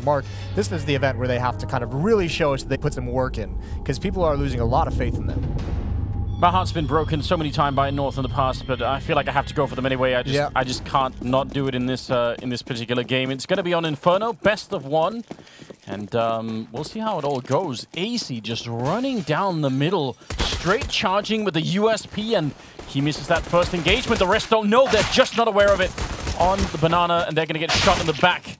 Mark, this is the event where they have to kind of really show us that they put some work in, because people are losing a lot of faith in them. My heart's been broken so many times by North in the past, but I feel like I have to go for them anyway. I just can't not do it in this particular game. It's going to be on Inferno, best of one, and we'll see how it all goes. AC just running down the middle, straight charging with the USP, and he misses that first engagement. The rest don't know. They're just not aware of it on the banana, and they're going to get shot in the back.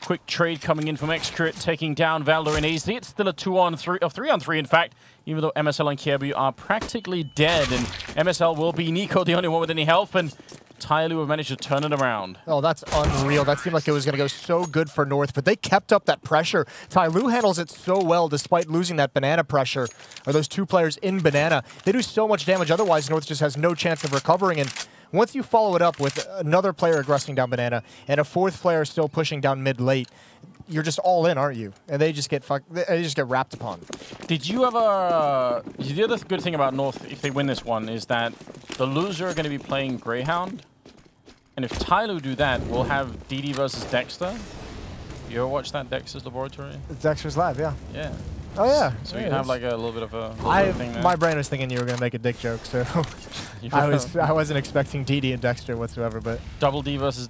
Quick trade coming in from Xcrit, taking down Valder and AZ. It's still a 2-on-3, or 3-on-3 in fact, even though MSL and Kjaerbye are practically dead, and MSL will be Nico, the only one with any health, and TyLoo have managed to turn it around. Oh, that's unreal. That seemed like it was going to go so good for North, but they kept up that pressure. TyLoo handles it so well despite losing that banana pressure, or those two players in banana. They do so much damage, otherwise North just has no chance of recovering, and once you follow it up with another player aggressing down banana and a fourth player still pushing down mid-late, you're just all in, aren't you? And they just get wrapped upon. Did you ever... the other good thing about North, if they win this one, is that the loser are going to be playing Greyhound. And if TyLoo do that, we'll have DD versus Dexter. You ever watch that, Dexter's Laboratory? It's Dexter's Lab, yeah. Yeah. Oh, yeah. So you have like a little bit of a thing there. My brain was thinking you were going to make a dick joke, so I wasn't expecting DD and Dexter whatsoever, but... Double D versus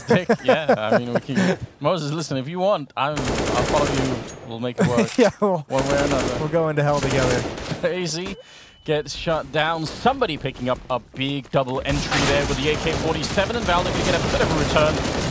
Dick? Yeah, I mean, we can... Moses, listen, if you want, I'll follow you. We'll make it work. Yeah, one way or another. We'll go into hell together. AZ gets shut down. Somebody picking up a big double entry there with the AK-47, and Valder can get a bit of a return.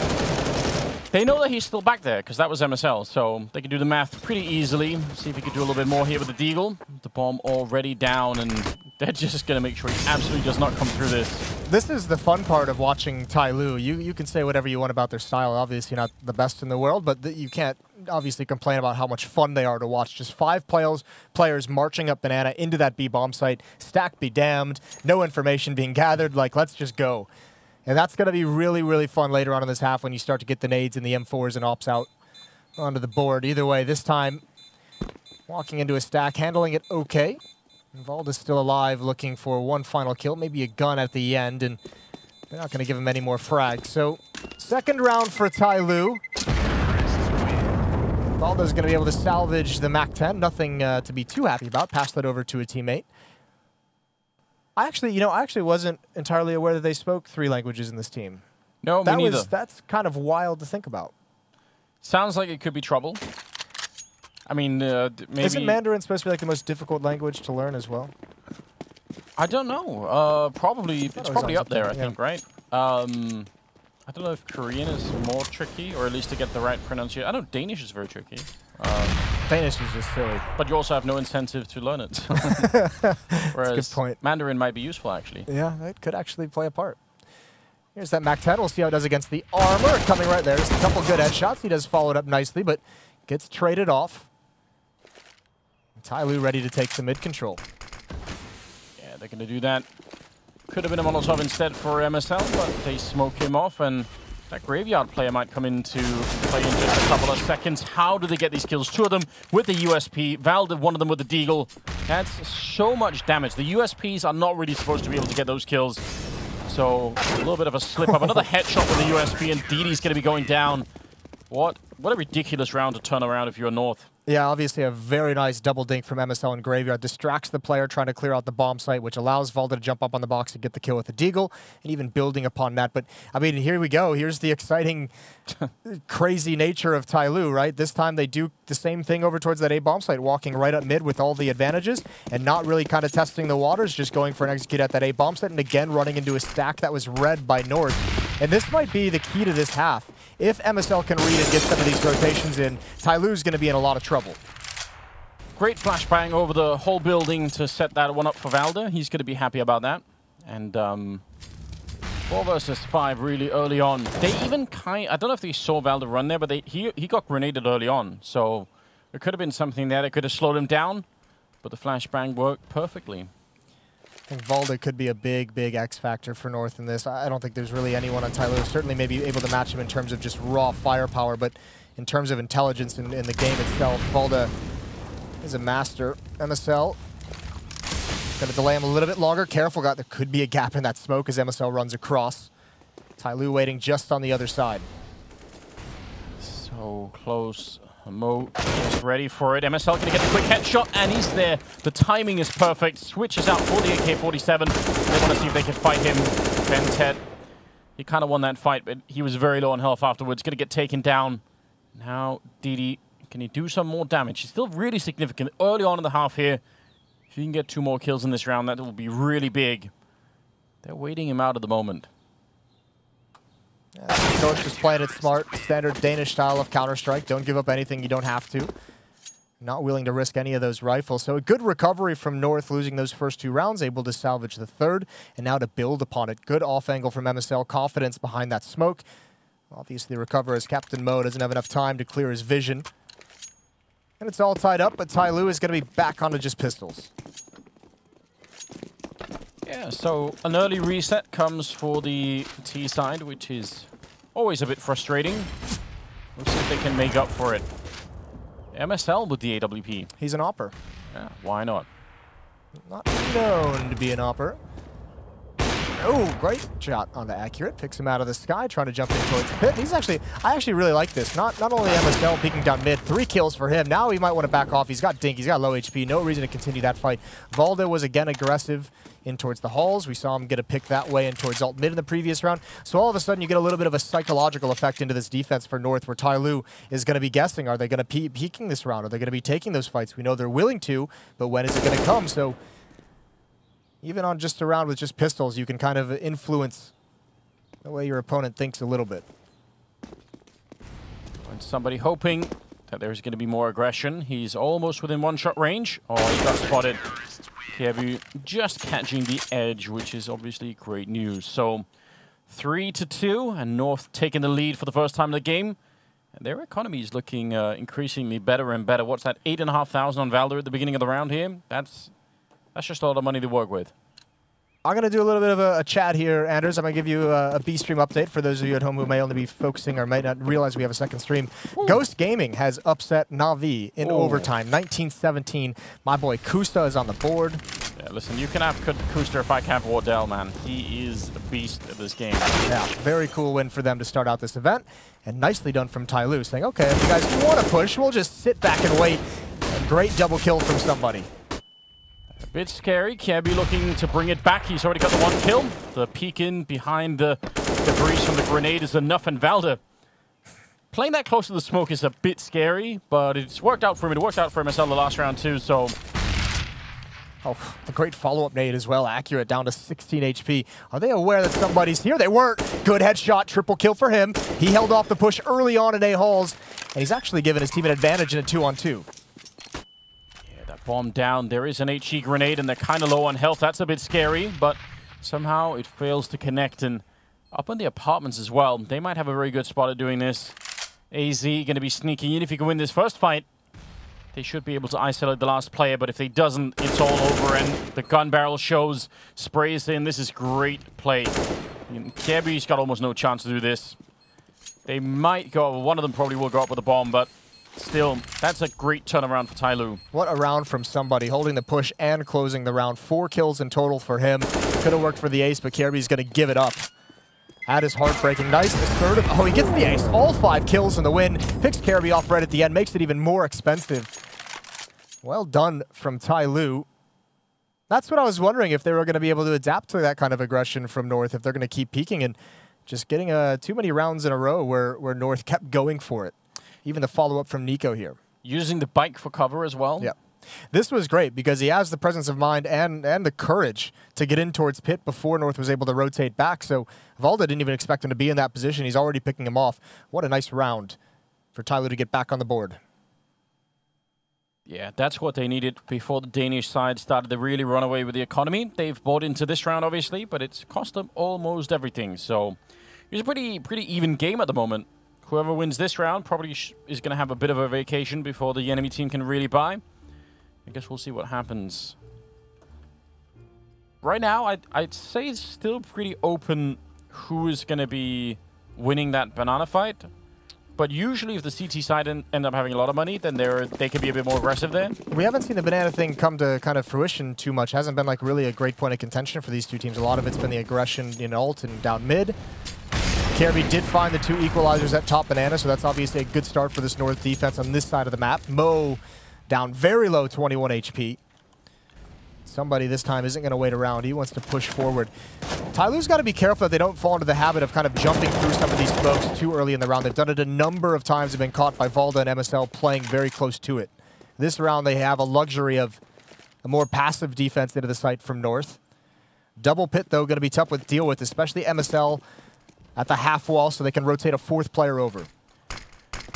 They know that he's still back there, because that was MSL, so they can do the math pretty easily. See if he can do a little bit more here with the Deagle. The bomb already down, and they're just going to make sure he absolutely does not come through this. This is the fun part of watching TyLoo. You can say whatever you want about their style. Obviously not the best in the world, but you can't obviously complain about how much fun they are to watch. Just 5 players marching up banana into that B bomb site. Stack be damned. No information being gathered. Like, let's just go. And that's going to be really, really fun later on in this half when you start to get the nades and the M4s and ops out onto the board. Either way, this time, walking into a stack, handling it okay. Vald is still alive, looking for one final kill, maybe a gun at the end, and they're not going to give him any more frags. So, second round for TyLoo. Valdo's going to be able to salvage the MAC-10. Nothing to be too happy about. Pass that over to a teammate. I actually wasn't entirely aware that they spoke 3 languages in this team. No, me neither. That's kind of wild to think about. Sounds like it could be trouble. I mean, maybe... Isn't Mandarin supposed to be like the most difficult language to learn as well? I don't know. Probably, it's probably up there, I think, right? I don't know if Korean is more tricky, or at least to get the right pronunciation. I know Danish is very tricky. Danish is just silly. But you also have no incentive to learn it. Whereas That's a good point. Mandarin might be useful, actually. Yeah, it could actually play a part. Here's that MAC-10. We'll see how it does against the armor. Coming right there. Just a couple good headshots. He does follow it up nicely, but gets traded off. TyLoo ready to take some mid-control. Yeah, they're going to do that. Could have been a Molotov instead for MSL, but they smoke him off, and that Graveyard player might come into play in just a couple of seconds. How do they get these kills? 2 of them with the USP. Valde, one of them with the Deagle. That's so much damage. The USPs are not really supposed to be able to get those kills. So, a little bit of a slip-up. Another headshot with the USP, and DD's going to be going down. What a ridiculous round to turn around if you're North. Yeah, obviously a very nice double dink from MSL and Graveyard. Distracts the player trying to clear out the bomb site, which allows Valde to jump up on the box and get the kill with the Deagle, and even building upon that. But, I mean, here we go. Here's the exciting, crazy nature of TyLoo, right? This time they do the same thing over towards that A bomb site, walking right up mid with all the advantages, and not really kind of testing the waters, just going for an execute at that A bomb site, and again running into a stack that was read by North. And this might be the key to this half. If MSL can read and get some of these rotations in, TyLoo's going to be in a lot of trouble. Great flashbang over the whole building to set that one up for Valde. He's going to be happy about that. And 4 versus 5 really early on. They even I don't know if they saw Valde run there, but he got grenaded early on. So there could have been something there that could have slowed him down. But the flashbang worked perfectly. I think Valde could be a big, big X factor for North in this. I don't think there's really anyone on TyLoo certainly maybe able to match him in terms of just raw firepower, but in terms of intelligence in the game itself, Valde is a master. MSL going to delay him a little bit longer. Careful, there could be a gap in that smoke as MSL runs across. TyLoo waiting just on the other side. So So close. Mo is ready for it. MSL gonna get a quick headshot, and he's there. The timing is perfect. Switches out for the AK-47. They want to see if they can fight him. Bentet, he kind of won that fight, but he was very low on health afterwards. Gonna get taken down. Now, DD, can he do some more damage? He's still really significant early on in the half here. If you can get 2 more kills in this round, that will be really big. They're waiting him out at the moment. Yeah, North just playing it smart. Standard Danish style of Counter-Strike. Don't give up anything you don't have to. Not willing to risk any of those rifles. So a good recovery from North, losing those first 2 rounds, able to salvage the 3rd, and now to build upon it. Good off angle from MSL, confidence behind that smoke. Obviously recover as Captain Mo doesn't have enough time to clear his vision. And it's all tied up, but TyLoo is going to be back onto just pistols. Yeah, so an early reset comes for the T side, which is always a bit frustrating. Let's see if they can make up for it. MSL with the AWP. He's an opper. Yeah, why not? Not known to be an opper. Oh, great shot on the accurate. Picks him out of the sky, trying to jump in towards the pit. He's actually, I actually really like this. Not only MSL peeking down mid, 3 kills for him. Now he might want to back off. He's got Dink, he's got low HP. No reason to continue that fight. Valda was again aggressive in towards the halls. We saw him get a pick that way in towards alt mid in the previous round. So all of a sudden you get a little bit of a psychological effect into this defense for North, where TyLoo is going to be guessing, are they going to be peeking this round? Are they going to be taking those fights? We know they're willing to, but when is it going to come? So even on just a round with just pistols, you can kind of influence the way your opponent thinks a little bit. And somebody hoping that there's going to be more aggression. He's almost within 1-shot range. Oh, he got spotted. Kievu just catching the edge, which is obviously great news. So 3-2, and North taking the lead for the first time in the game. And their economy is looking increasingly better and better. What's that, 8,500 on Valder at the beginning of the round here? That's just a lot of money to work with. I'm going to do a little bit of a chat here, Anders. I'm going to give you a B-Stream update for those of you at home who may only be focusing or might not realize we have a second stream. Ooh. Ghost Gaming has upset Na'Vi in overtime, 19-17. My boy Kusta is on the board. Yeah, listen, you can have Kusta if I can't have Wardell, man. He is a beast at this game. Yeah, very cool win for them to start out this event. And nicely done from TyLoo, saying, okay, if you guys do want to push, we'll just sit back and wait. A great double kill from somebody. A bit scary. Kiebu looking to bring it back. He's already got the 1 kill. The peek in behind the debris from the grenade is enough, and Valda playing that close to the smoke is a bit scary, but it's worked out for him. It worked out for MSL the last round too, so... Oh, the great follow-up nade as well. Accurate, down to 16 HP. Are they aware that somebody's here? They weren't. Good headshot, triple kill for him. He held off the push early on in A-Halls, and he's actually given his team an advantage in a 2-on-2. Bomb down. There is an HE grenade, and they're kind of low on health. That's a bit scary, but somehow it fails to connect. And up in the apartments as well, they might have a very good spot at doing this. AZ going to be sneaking in. If he can win this first fight, they should be able to isolate the last player, but if they doesn't, it's all over, and the gun barrel shows, sprays in. This is great play. Kiebu's got almost no chance to do this. They might go, one of them probably will go up with a bomb, but still, that's a great turnaround for TyLoo. What a round from somebody, holding the push and closing the round. 4 kills in total for him. Could have worked for the ace, but Kirby's going to give it up. That is heartbreaking. Nice. The third of, oh, he gets the ace. All 5 kills in the win. Picks Kirby off right at the end, makes it even more expensive. Well done from TyLoo. That's what I was wondering, if they were going to be able to adapt to that kind of aggression from North, if they're going to keep peaking and just getting too many rounds in a row where North kept going for it. Even the follow-up from Nico here. Using the bike for cover as well. Yeah. This was great because he has the presence of mind and the courage to get in towards pit before North was able to rotate back. So Valda didn't even expect him to be in that position. He's already picking him off. What a nice round for TyLoo to get back on the board. Yeah, that's what they needed before the Danish side started to really run away with the economy. They've bought into this round, obviously, but it's cost them almost everything. So it's a pretty even game at the moment. Whoever wins this round probably is going to have a bit of a vacation before the enemy team can really buy. I guess we'll see what happens. Right now, I'd say it's still pretty open who is going to be winning that banana fight. But usually if the CT side end up having a lot of money, then they can be a bit more aggressive there. We haven't seen the banana thing come to kind of fruition too much. Hasn't been like really a great point of contention for these two teams. A lot of it's been the aggression in ult and down mid. Kirby did find the 2 equalizers at top banana, so that's obviously a good start for this North defense on this side of the map. Mo down very low, 21 HP. Somebody this time isn't going to wait around. He wants to push forward. TyLoo's got to be careful that they don't fall into the habit of kind of jumping through some of these smokes too early in the round. They've done it a number of times. They've been caught by Valda and MSL playing very close to it. This round, they have a luxury of a more passive defense into the site from North. Double pit, though, going to be tough to deal with, especially MSL at the half wall, so they can rotate a 4th player over.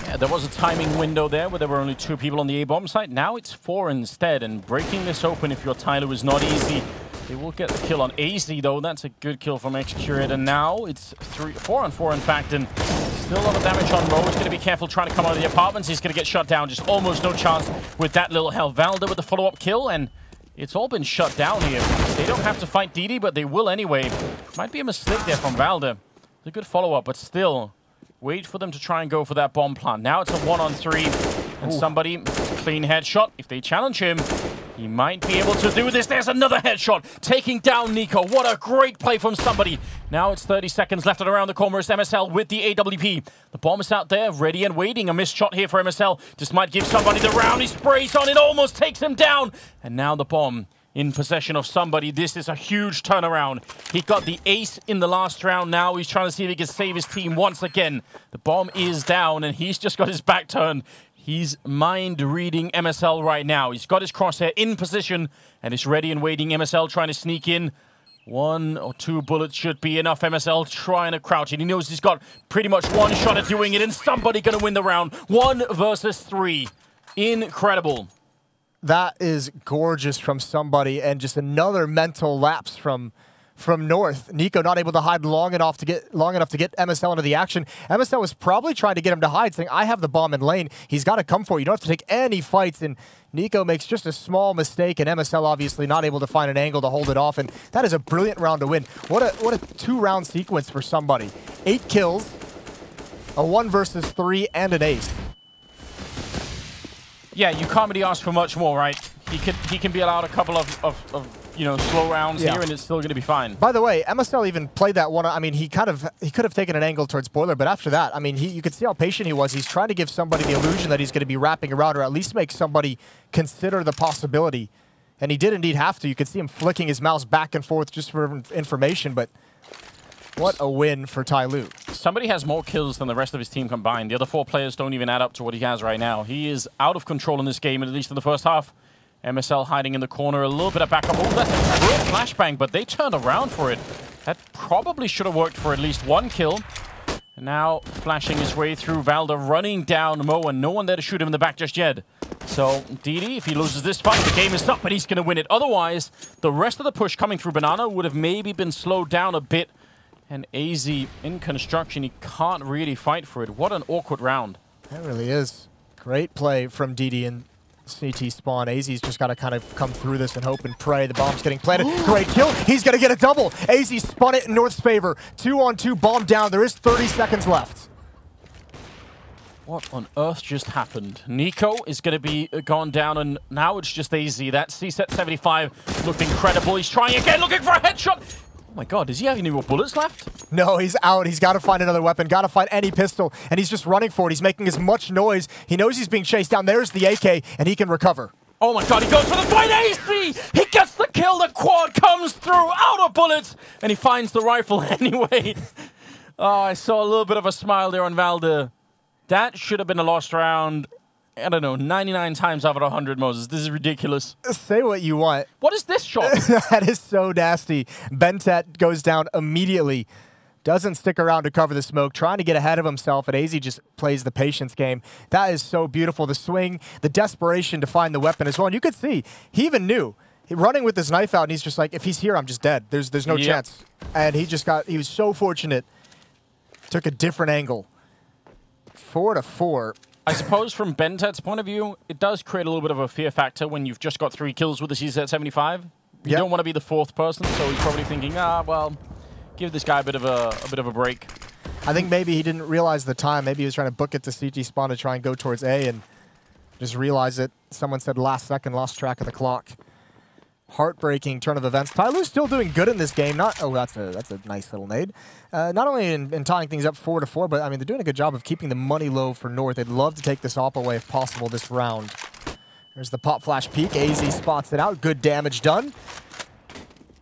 Yeah, there was a timing window there where there were only 2 people on the A-bomb site. Now it's 4 instead, and breaking this open if you're TyLoo is not easy. They will get the kill on AZ, though. That's a good kill from X-Curate, and now it's 4 on 4, in fact, and still a lot of damage on Mo. He's going to be careful trying to come out of the apartments. He's going to get shut down. Just almost no chance with that little health. Valda with the follow-up kill, and it's all been shut down here. They don't have to fight DD, but they will anyway. Might be a mistake there from Valda. It's a good follow-up, but still, wait for them to try and go for that bomb plant. Now it's a 1-on-3, and somebody, clean headshot. If they challenge him, he might be able to do this. There's another headshot, taking down Nico. What a great play from somebody. Now it's 30 seconds left, and around the corner is MSL with the AWP. The bomb is out there, ready and waiting. A missed shot here for MSL. This might give somebody the round. He sprays on it, almost takes him down. And now the bomb in possession of somebody. This is a huge turnaround. He got the ace in the last round. Now he's trying to see if he can save his team once again. The bomb is down, and he's just got his back turned. He's mind-reading MSL right now. He's got his crosshair in position, and is ready and waiting. MSL trying to sneak in. 1 or 2 bullets should be enough. MSL trying to crouch it. He knows he's got pretty much 1 shot at doing it, and somebody going to win the round. 1 versus 3. Incredible. That is gorgeous from somebody, and just another mental lapse from North. Nico not able to hide long enough to get MSL into the action. MSL was probably trying to get him to hide, saying, I have the bomb in lane. He's got to come for it. You don't have to take any fights. And Nico makes just a small mistake, and MSL obviously not able to find an angle to hold it off. And that is a brilliant round to win. What a 2-round sequence for somebody. 8 kills, a 1 versus 3, and an ace. Yeah, you can't really ask for much more, right? He can be allowed a couple of you know, slow rounds here, and it's still going to be fine. By the way, MSL even played that one. I mean, he could have taken an angle towards Boiler, but after that, I mean, you could see how patient he was. He's trying to give somebody the illusion that he's going to be wrapping around, or at least make somebody consider the possibility. And he did indeed have to. You could see him flicking his mouse back and forth just for information, but what a win for TyLoo. Somebody has more kills than the rest of his team combined. The other 4 players don't even add up to what he has right now. He is out of control in this game, at least in the first half. MSL hiding in the corner, a little bit of backup. Oh, that's a great flashbang, but they turned around for it. That probably should have worked for at least 1 kill. And now flashing his way through, Valda running down Mo, and no one there to shoot him in the back just yet. So DD, if he loses this fight, the game is up, but he's going to win it. Otherwise, the rest of the push coming through Banana would have maybe been slowed down a bit. And AZ in construction, he can't really fight for it. What an awkward round. It really is. Great play from DD and CT spawn. AZ's just got to kind of come through this and hope and pray. The bomb's getting planted. Great kill. He's going to get a double. AZ spun it in North's favor. 2-on-2, bomb down. There is 30 seconds left. What on earth just happened? Nico is going to be gone down, and now it's just AZ. That C-set 75 looked incredible. He's trying again, looking for a headshot. Oh my god, does he have any more bullets left? No, he's out. He's got to find another weapon, got to find any pistol, and he's just running for it. He's making as much noise. He knows he's being chased down. There's the AK, and he can recover. Oh my god, he goes for the fight. AC! He gets the kill. The quad comes through, out of bullets, and he finds the rifle anyway. Oh, I saw a little bit of a smile there on Valda. That should have been a lost round. I don't know, 99 times out of 100, Moses. This is ridiculous. Say what you want. What is this shot? That is so nasty. Bentet goes down immediately. Doesn't stick around to cover the smoke, trying to get ahead of himself, and AZ just plays the patience game. That is so beautiful. The swing, the desperation to find the weapon as well. And you could see, he even knew. Running with his knife out, and he's just like, if he's here, I'm just dead. There's no chance. And he was so fortunate. Took a different angle. 4-4. I suppose from Bentet's point of view, it does create a little bit of a fear factor when you've just got 3 kills with the CZ75. You don't want to be the 4th person, so he's probably thinking, well, give this guy a bit of a break. I think maybe he didn't realize the time. Maybe he was trying to book it to CT spawn to try and go towards A, and just realize it. Someone said last second, lost track of the clock. heartbreaking turn of events. TyLoo's still doing good in this game. That's a nice little nade. Not only in tying things up 4-4, but I mean they're doing a good job of keeping the money low for North. They'd love to take this op away if possible this round. There's the pop flash peek. AZ spots it out. Good damage done.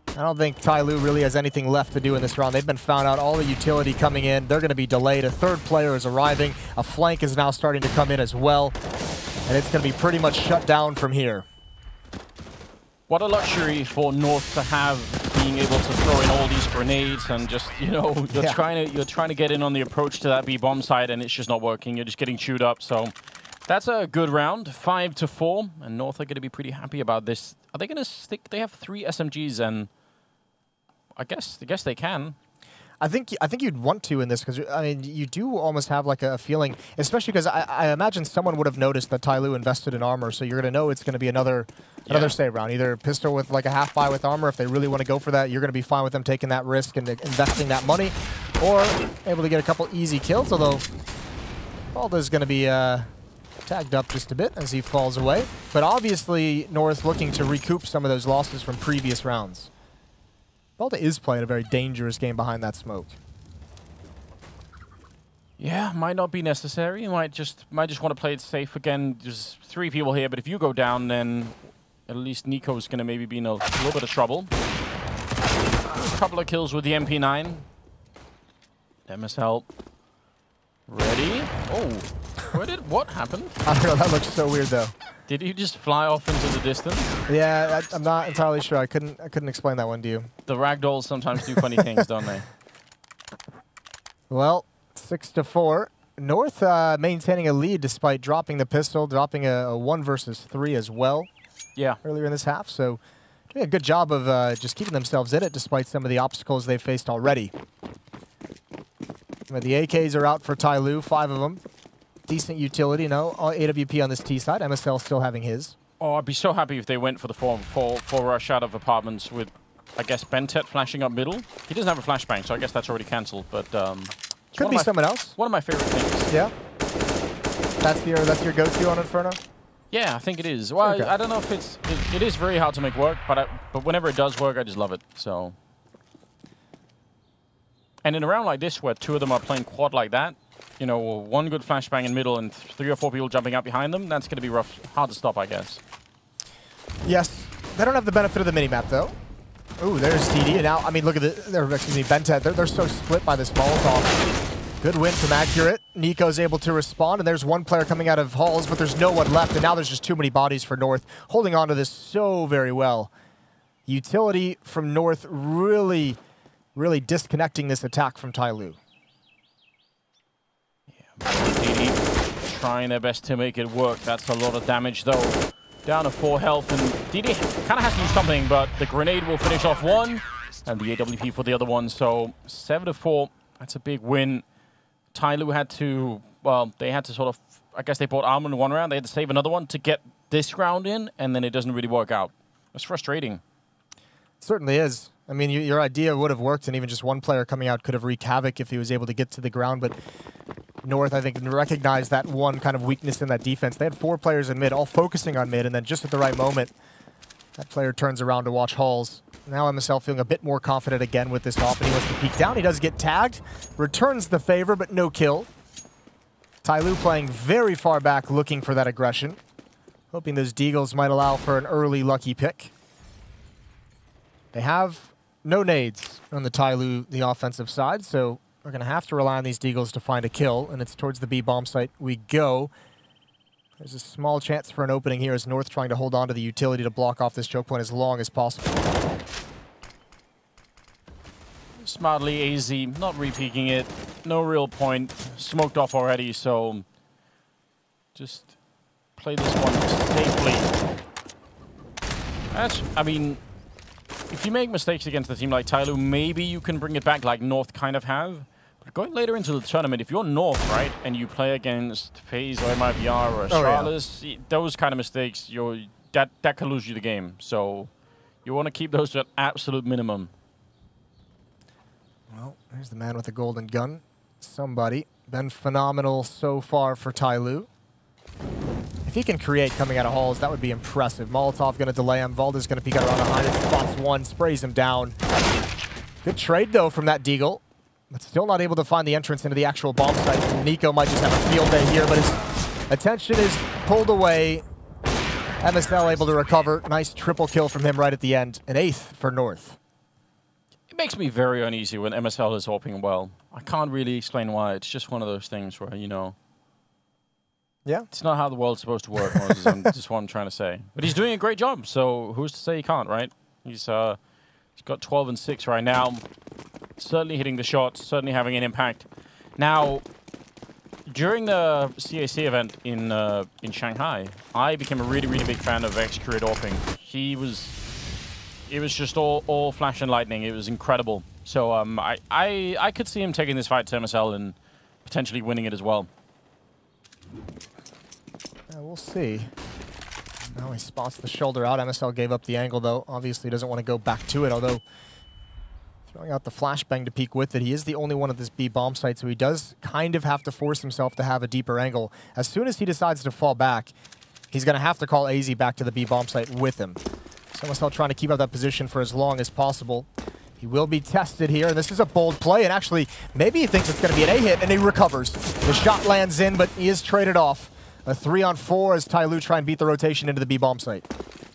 I don't think TyLoo really has anything left to do in this round. They've been found out. All the utility coming in. They're going to be delayed. A third player is arriving. A flank is now starting to come in as well. And it's going to be pretty much shut down from here. What a luxury for North to have, being able to throw in all these grenades and just, you know, you're trying to get in on the approach to that B bomb site and it's just not working. You're just getting chewed up. So that's a good round, 5-4, and North are going to be pretty happy about this. Are they going to stick? They have 3 SMGs, and I guess they can. I think you'd want to in this because I mean you do almost have like a feeling, especially because I imagine someone would have noticed that TyLoo invested in armor, so you're going to know it's going to be another save round, either pistol with like a half buy with armor. If they really want to go for that, you're going to be fine with them taking that risk and investing that money, or able to get a couple easy kills. Although Balda's going to be tagged up just a bit as he falls away, but obviously North looking to recoup some of those losses from previous rounds. Balda is playing a very dangerous game behind that smoke. Yeah, might not be necessary. You might just want to play it safe again. There's 3 people here, but if you go down, then at least Nico's going to maybe be in a little bit of trouble. A couple of kills with the MP9. MSL ready. Oh, what happened? I don't know. That looks so weird though. Did he just fly off into the distance? Yeah, I'm not entirely sure. I couldn't explain that one to you. The ragdolls sometimes do funny things, don't they? Well, 6-4. North maintaining a lead despite dropping the pistol, dropping a 1 versus 3 as well. Yeah. Earlier in this half, so doing a good job of just keeping themselves in it despite some of the obstacles they've faced already. The AKs are out for TyLoo, 5 of them. Decent utility, no. AWP on this T side. MSL still having his. Oh, I'd be so happy if they went for the full rush out of apartments with, I guess, Bentet flashing up middle. He doesn't have a flashbang, so I guess that's already cancelled. But could be someone else. One of my favorite things. Yeah. That's your go-to on Inferno. Yeah, I think it is. Well, okay. I don't know if it is very hard to make work, but whenever it does work, I just love it. So. And in a round like this, where 2 of them are playing quad like that, you know, 1 good flashbang in middle and 3 or 4 people jumping out behind them, that's going to be rough. Hard to stop, I guess. Yes. They don't have the benefit of the minimap, though. Ooh, there's TD. And now, I mean, look at Bentet. They're so split by this Molotov. Good win from Accurate. Nico's able to respond, and there's 1 player coming out of halls, but there's no one left, and now there's just too many bodies for North. Holding on to this so very well. Utility from North really disconnecting this attack from TyLoo. DD trying their best to make it work. That's a lot of damage, though. Down to 4 health, and DD kind of has to do something, but the grenade will finish off 1, and the AWP for the other one. So 7-4, that's a big win. TyLoo had to, well, they had to sort of, I guess they bought armor in 1 round. They had to save another one to get this round in, and then it doesn't really work out. It's frustrating. It certainly is. I mean, your idea would have worked, and even just 1 player coming out could have wreaked havoc if he was able to get to the ground, but North, I think, recognized that one kind of weakness in that defense. They had 4 players in mid, all focusing on mid, and then just at the right moment, that player turns around to watch halls. Now MSL feeling a bit more confident again with this op, and he wants to peek down. He does get tagged, returns the favor, but no kill. TyLoo playing very far back, looking for that aggression. Hoping those deagles might allow for an early lucky pick. They have no nades on the TyLoo, the offensive side, so we're going to have to rely on these deagles to find a kill, and it's towards the B bomb site we go. There's a small chance for an opening here as North trying to hold on to the utility to block off this choke point as long as possible. Smartly AZ, not re-peeking it. No real point. Smoked off already, so just play this one safely. I mean, if you make mistakes against a team like TyLoo, maybe you can bring it back like North kind of have. But going later into the tournament, if you're North, right, and you play against FaZe or MIBR or Charles, those kind of mistakes, that can lose you the game. So you want to keep those to an absolute minimum. Well, there's the man with the golden gun. Somebody. Been phenomenal so far for TyLoo. If he can create coming out of halls, that would be impressive. Molotov going to delay him. Valda's going to peek out around behind it. Spots one, sprays him down. Good trade, though, from that Deagle. But still not able to find the entrance into the actual bomb site. NiKo might just have a field day here, but his attention is pulled away. MSL able to recover. Nice triple kill from him right at the end. An 8th for North. It makes me very uneasy when MSL is opening well. I can't really explain why. It's just one of those things where, you know... Yeah. It's not how the world's supposed to work, Moses. Just what I'm trying to say. But he's doing a great job, so who's to say he can't, right? He's got 12 and 6 right now. Certainly hitting the shots, certainly having an impact. Now, during the CAC event in Shanghai, I became a really, really big fan of X-Curator AWPing. It was just all flash and lightning. It was incredible. So I could see him taking this fight to MSL and potentially winning it as well. Yeah, we'll see. Now he spots the shoulder out. MSL gave up the angle, though. Obviously doesn't want to go back to it, although throwing out the flashbang to peek with it. He is the only one at this B bomb site, so he does kind of have to force himself to have a deeper angle. As soon as he decides to fall back, he's going to have to call AZ back to the B bomb site with him. So MSL trying to keep up that position for as long as possible. He will be tested here, and this is a bold play, and actually, maybe he thinks it's going to be an A hit, and he recovers. The shot lands in, but he is traded off. A 3-on-4 as TyLoo try and beat the rotation into the B bomb site.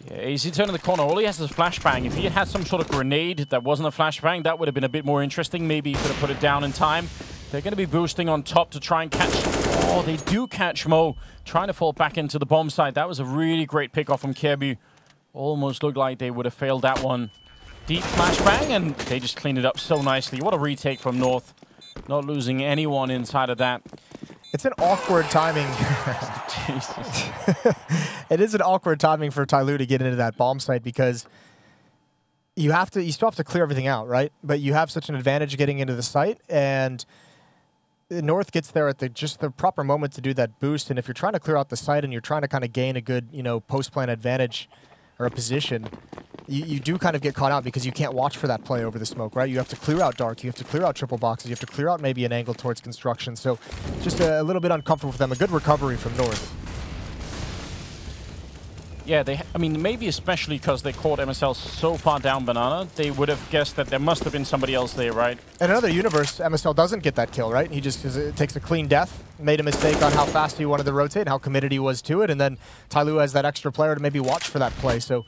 Yeah, AZ turning the corner. All he has is a flashbang. If he had some sort of grenade that wasn't a flashbang, that would have been a bit more interesting. Maybe he could have put it down in time. They're going to be boosting on top to try and catch... Oh, they do catch Mo, trying to fall back into the bomb site. That was a really great pick off from Kirby. Almost looked like they would have failed that one. Deep flashbang, and they just cleaned it up so nicely. What a retake from North. Not losing anyone inside of that. It's an awkward timing. Jesus. It is an awkward timing for TyLoo to get into that bomb site because you still have to clear everything out, right? But you have such an advantage getting into the site, and North gets there at just the proper moment to do that boost. And if you're trying to clear out the site and you're trying to kind of gain a good, post-plan advantage or a position, you do kind of get caught out because you can't watch for that play over the smoke, right? You have to clear out dark, you have to clear out triple boxes, you have to clear out maybe an angle towards construction. So just a little bit uncomfortable for them. A good recovery from North. Yeah, I mean, maybe especially because they caught MSL so far down Banana, they would have guessed that there must have been somebody else there, right? In another universe, MSL doesn't get that kill, right? He just takes a clean death, made a mistake on how fast he wanted to rotate, how committed he was to it, and then TyLoo has that extra player to maybe watch for that play. So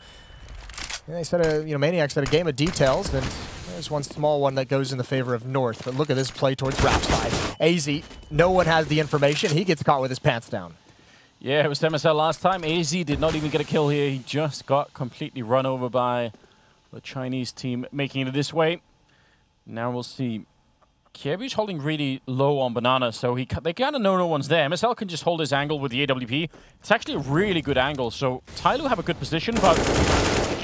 yeah, they said, Maniac said a game of details, and there's one small one that goes in the favor of North. But look at this play towards Rapside. AZ, no one has the information. He gets caught with his pants down. Yeah, it was MSL last time. AZ did not even get a kill here. He just got completely run over by the Chinese team, making it this way. Now we'll see. Kirby's holding really low on Banana, so they kind of know no one's there. MSL can just hold his angle with the AWP. It's actually a really good angle, so TyLoo have a good position, but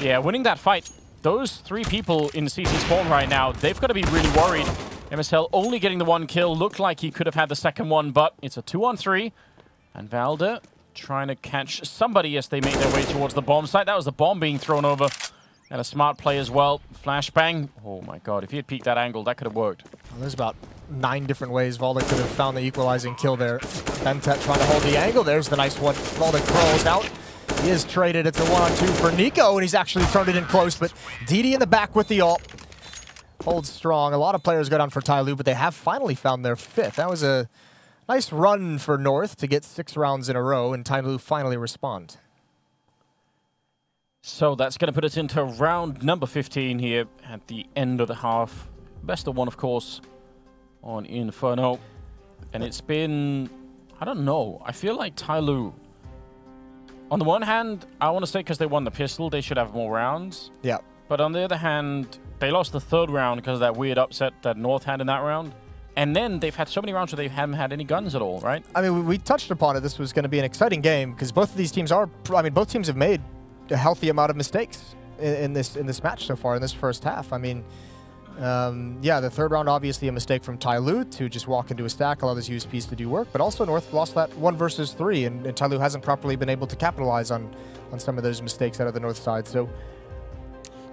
yeah, winning that fight, those 3 people in CC spawn right now, they've got to be really worried. MSL only getting the 1 kill. Looked like he could have had the second one, but it's a 2-on-3. And Valda trying to catch somebody as they make their way towards the bomb site. That was the bomb being thrown over. And a smart play as well. Flashbang. Oh my god, if he had peeked that angle, that could have worked. Well, there's about 9 different ways Valda could have found the equalizing kill there. Bentet trying to hold the angle. There's the nice one. Valda crawls out. He is traded. It's a 1-on-2 for NiKo, and he's actually turned it in close. But DD in the back with the ult. Holds strong. A lot of players go down for TyLoo, but they have finally found their 5th. That was a nice run for North to get 6 rounds in a row, and TyLoo finally respond. So that's going to put us into round number 15 here at the end of the half. Best of 1, of course, on Inferno. And it's been, I don't know, I feel like TyLoo, on the one hand, I want to say because they won the pistol, they should have more rounds. Yeah. But on the other hand, they lost the 3rd round because of that weird upset that North had in that round. And then they've had so many rounds where they haven't had any guns at all, right? I mean, we touched upon it. This was going to be an exciting game because both of these teams both teams have made a healthy amount of mistakes in this match so far, in this first half. I mean, yeah, the 3rd round, obviously a mistake from TyLoo to just walk into a stack, allow those USPs to do work. But also North lost that 1 versus 3, and TyLoo hasn't properly been able to capitalize on some of those mistakes out of the North side. So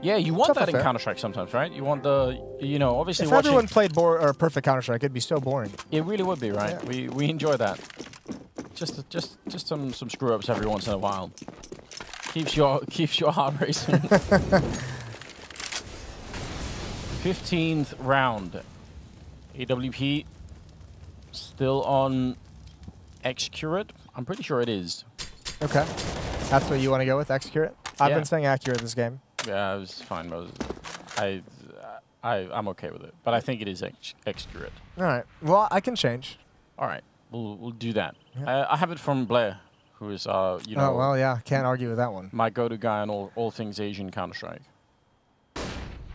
yeah, you want that in Counter-Strike sometimes, right? You want the, obviously if everyone played perfect Counter-Strike, it'd be so boring. It really would be, right? Yeah. We enjoy that. just some screw ups every once in a while. Keeps your heart racing. 15th round. AWP still on Accurate. I'm pretty sure it is. Okay, that's what you want to go with, Accurate. I've been saying Accurate this game. Yeah, it was fine. I'm okay with it, but I think it is Accurate. All right. Well, I can change. All right, we'll do that. Yeah. I have it from Blair, who is you know. Oh well, yeah, can't argue with that one. My go-to guy on all things Asian Counter-Strike.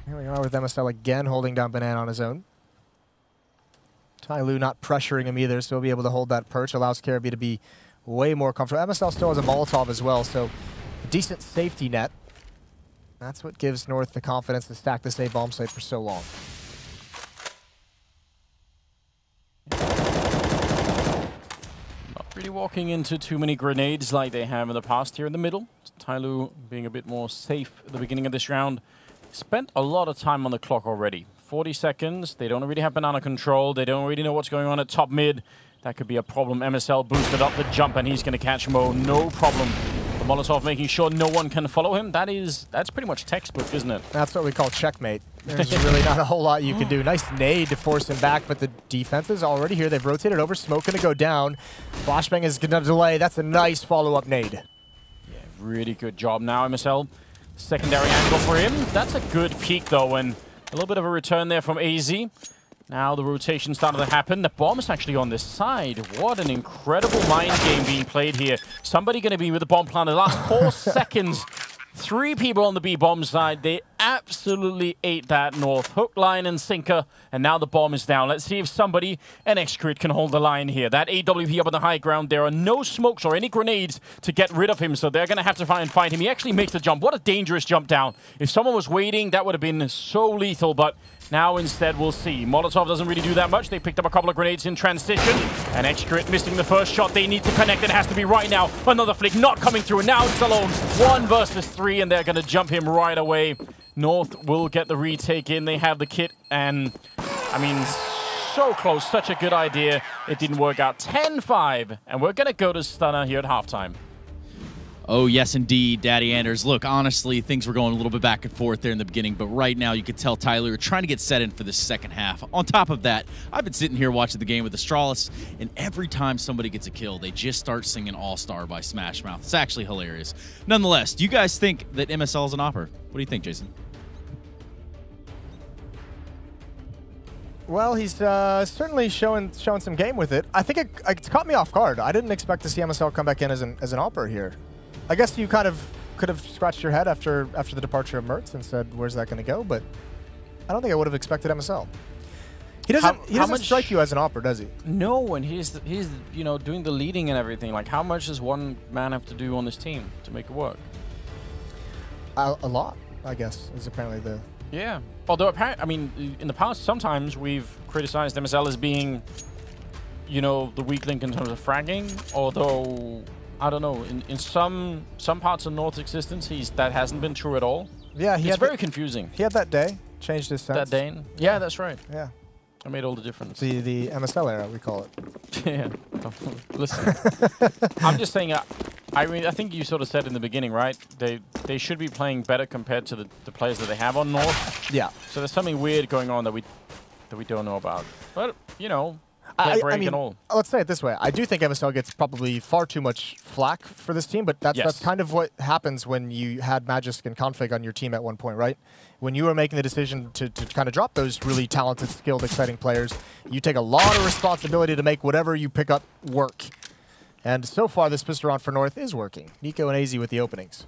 Here we are with MSL again holding down Banana on his own. TyLoo not pressuring him either, so he'll be able to hold that perch. Allows Caribbean to be way more comfortable. MSL still has a Molotov as well, so a decent safety net. That's what gives North the confidence to stack this A bomb site for so long. Not really walking into too many grenades like they have in the past here in the middle. TyLoo being a bit more safe at the beginning of this round. Spent a lot of time on the clock already. 40 seconds. They don't really have banana control. They don't really know what's going on at top mid. That could be a problem. MSL boosted up the jump, and he's going to catch Mo. No problem. The Molotov making sure no one can follow him. That's pretty much textbook, isn't it? That's what we call checkmate. There's really not a whole lot you can do. Nice nade to force him back, but the defense is already here. They've rotated over. Smoke going to go down. Flashbang is going to delay. That's a nice follow-up nade. Yeah, really good job now, MSL. Secondary angle for him. That's a good peek, though, and a little bit of a return there from AZ. Now the rotation started to happen. The bomb is actually on this side. What an incredible mind game being played here. Somebody going to be with the bomb plan. The last 4 seconds. 3 people on the B bomb side. They absolutely ate that North. Hook, line, and sinker. And now the bomb is down. Let's see if somebody, an X-Crit, can hold the line here. That AWP up on the high ground. There are no smokes or any grenades to get rid of him, so they're going to have to try and find him. He actually makes the jump. What a dangerous jump down. If someone was waiting, that would have been so lethal, but now instead we'll see. Molotov doesn't really do that much. They picked up a couple of grenades in transition. And X-Crit missing the first shot. They need to connect. It has to be right now. Another flick not coming through, and now it's alone. 1 versus 3, and they're going to jump him right away. North will get the retake in. They have the kit, and I mean, so close. Such a good idea. It didn't work out. 10-5, and we're going to go to Stunner here at halftime. Oh, yes, indeed, Daddy Anders. Look, honestly, things were going a little bit back and forth there in the beginning, but right now you could tell TyLoo are trying to get set in for the second half. On top of that, I've been sitting here watching the game with Astralis, and every time somebody gets a kill, they just start singing All-Star by Smash Mouth. It's actually hilarious. Nonetheless, do you guys think that MSL is an opper? What do you think, Jason? Well, he's certainly showing some game with it. I think it's caught me off guard. I didn't expect to see MSL come back in as an opper here. I guess you kind of could have scratched your head after the departure of Mertz and said, "Where's that going to go?" But I don't think I would have expected MSL. He doesn't strike you as an opper, does he? No, and he's you know, doing the leading and everything. Like, how much does one man have to do on this team to make it work? A lot, I guess, is apparently the. Yeah. Although apparently, I mean, in the past, sometimes we've criticized MSL as being, you know, the weak link in terms of fragging. Although, I don't know, in some parts of North's existence, that hasn't been true at all. Yeah, it's very confusing. He had that day, changed his sense. That day, yeah, that's right. Yeah, that made all the difference. The MSL era, we call it. Yeah, listen, I'm just saying. I mean, I think you sort of said in the beginning, right? They should be playing better compared to the players that they have on North. Yeah. So there's something weird going on that we don't know about. But you know. I mean, let's say it this way. I do think MSL gets probably far too much flack for this team, but that's kind of what happens when you had Magisk and Config on your team at one point, right? When you were making the decision to kind of drop those really talented, skilled, exciting players, you take a lot of responsibility to make whatever you pick up work. And so far, this pistol round for North is working. Nico and AZ with the openings.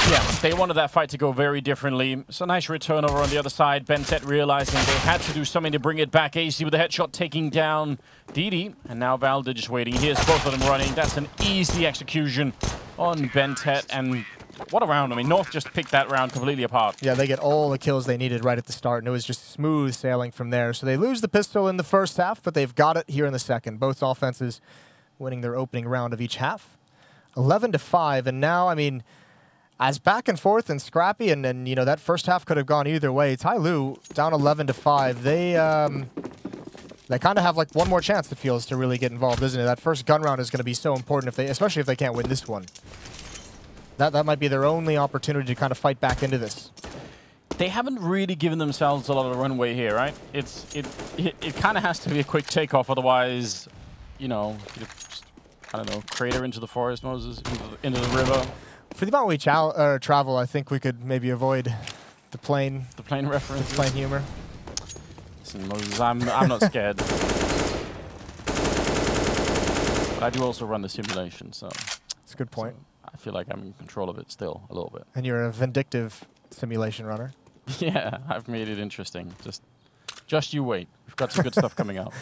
Yeah, they wanted that fight to go very differently. It's a nice return over on the other side. Bentet realizing they had to do something to bring it back. AZ with a headshot taking down Didi. And now Valda just waiting. Here's both of them running. That's an easy execution on Bentet. And what a round. I mean, North just picked that round completely apart. Yeah, they get all the kills they needed right at the start, and it was just smooth sailing from there. So they lose the pistol in the first half, but they've got it here in the second. Both offenses winning their opening round of each half. 11-5, and now, I mean, as back and forth and scrappy, and you know, that first half could have gone either way. TyLoo down 11-5. They kind of have like one more chance, it feels, to really get involved, isn't it? That first gun round is going to be so important, if they, especially if they can't win this one. That might be their only opportunity to kind of fight back into this. They haven't really given themselves a lot of runway here, right? It kind of has to be a quick takeoff, otherwise, you know, just, I don't know, crater into the forest, Moses, into the river. For the amount we travel, I think we could maybe avoid the plane reference, the plane humor. Listen, Moses, I'm not scared, but I do also run the simulation, so that's a good point. So I feel like I'm in control of it still a little bit. And you're a vindictive simulation runner. Yeah, I've made it interesting. Just you wait. We've got some good stuff coming up.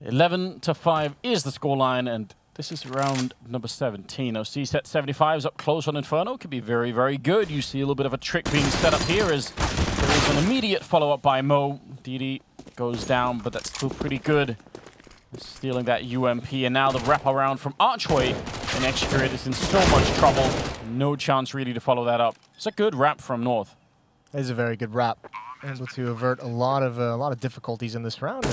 11-5 is the scoreline, and this is round number 17. OC set 75 is up close on Inferno. Could be very, very good. You see a little bit of a trick being set up here as there is an immediate follow-up by Mo. DD goes down, but that's still pretty good. Stealing that UMP, and now the wraparound from Archway. And Execute is in so much trouble. No chance really to follow that up. It's a good wrap from North. It is a very good wrap. Able to avert a lot of difficulties in this round.